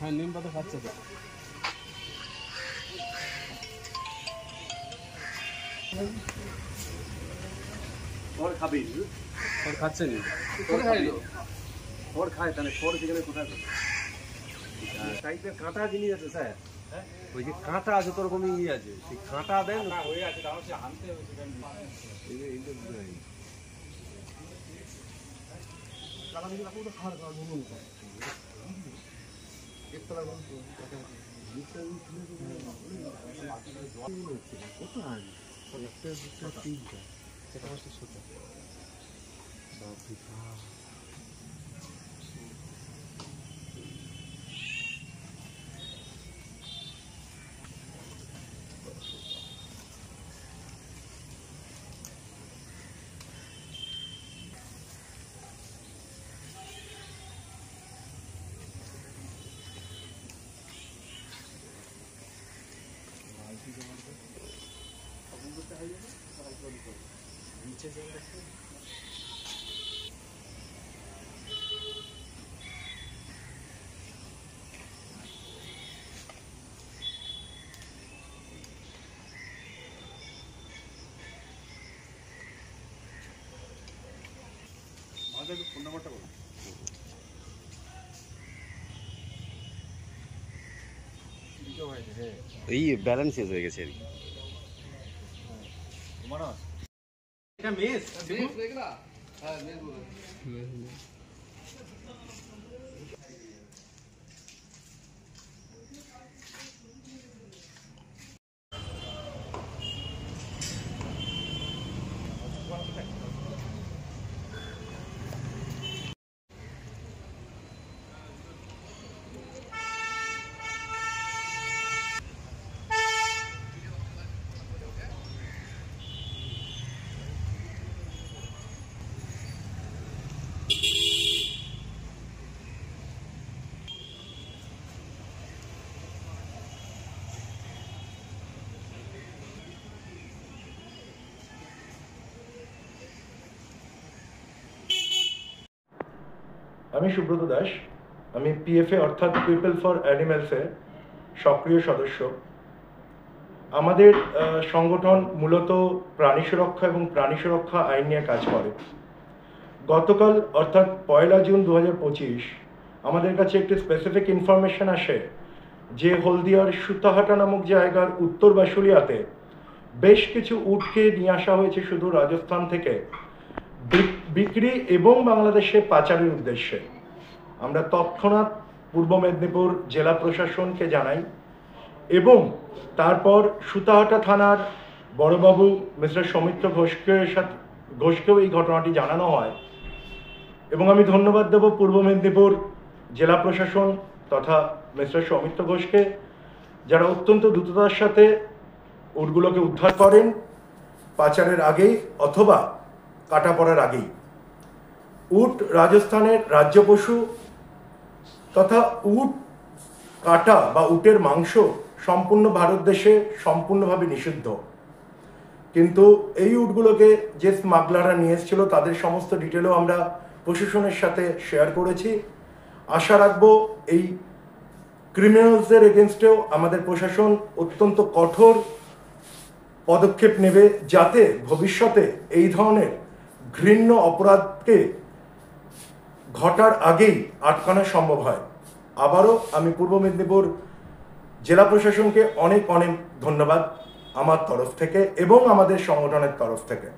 হ্যাঁ, নিম পাতা খাচ্ছে তো। খাবি খাচ্ছে নি খায় তাহলে সেখানে কোথায় টাইপের কাঁটা জিনিস আছে স্যার, ওই যে কাঁটা আছে তোর রকম ইয়ে আছে, সেই কাঁটা দেন হয়ে আছে আনতে হবে ফোন নাম্বারটা বলো। এই ব্যালেন্স শেষ হয়ে গেছে আর কি। এটা মেস দেখলা? হ্যাঁ, মেস বলে। আমি সুব্রত দাস, আমি পিএফএ অর্থাৎ পিপল ফর অ্যানিম্যালসে সক্রিয় সদস্য। আমাদের সংগঠন মূলত প্রাণী সুরক্ষা এবং প্রাণী সুরক্ষা আইন নিয়ে কাজ করে। গতকাল অর্থাৎ 1 জুন 2025 আমাদের কাছে একটি স্পেসিফিক ইনফরমেশন আসে যে হলদিয়ার সুতাহাটা নামক জায়গার উত্তর বাসুলিয়াতে বেশ কিছু উটকে নিয়ে আসা হয়েছে শুধু রাজস্থান থেকে বিক্রি এবং বাংলাদেশে পাচারের উদ্দেশ্যে। আমরা তৎক্ষণাৎ পূর্ব মেদিনীপুর জেলা প্রশাসনকে জানাই এবং তারপর সুতাহাটা থানার বড়বাবু মিস্টার সৌমিত্র ঘোষকেও এই ঘটনাটি জানানো হয়। এবং আমি ধন্যবাদ দেব পূর্ব মেদিনীপুর জেলা প্রশাসন তথা মিস্টার সৌমিত্র ঘোষকে, যারা অত্যন্ত দ্রুততার সাথে উটগুলোকে উদ্ধার করেন পাচারের আগেই অথবা কাটা পড়ার আগেই। উট রাজস্থানের রাজ্য পশু তথা উট কাটা বা উটের মাংস সম্পূর্ণ ভারত দেশে সম্পূর্ণভাবে নিষিদ্ধ। কিন্তু এই উটগুলোকে যে স্মাগলাররা নিয়ে এসেছিল তাদের সমস্ত ডিটেলও আমরা প্রশাসনের সাথে শেয়ার করেছি। আশা রাখবো এই ক্রিমিনালসদের এগেনস্টেও আমাদের প্রশাসন অত্যন্ত কঠোর পদক্ষেপ নেবে যাতে ভবিষ্যতে এই ধরনের ঘৃণ্য অপরাধকে ঘটার আগেই আটকানো সম্ভব হয়। আবারও আমি পূর্ব মেদিনীপুর জেলা প্রশাসনকে অনেক অনেক ধন্যবাদ আমার তরফ থেকে এবং আমাদের সংগঠনের তরফ থেকে।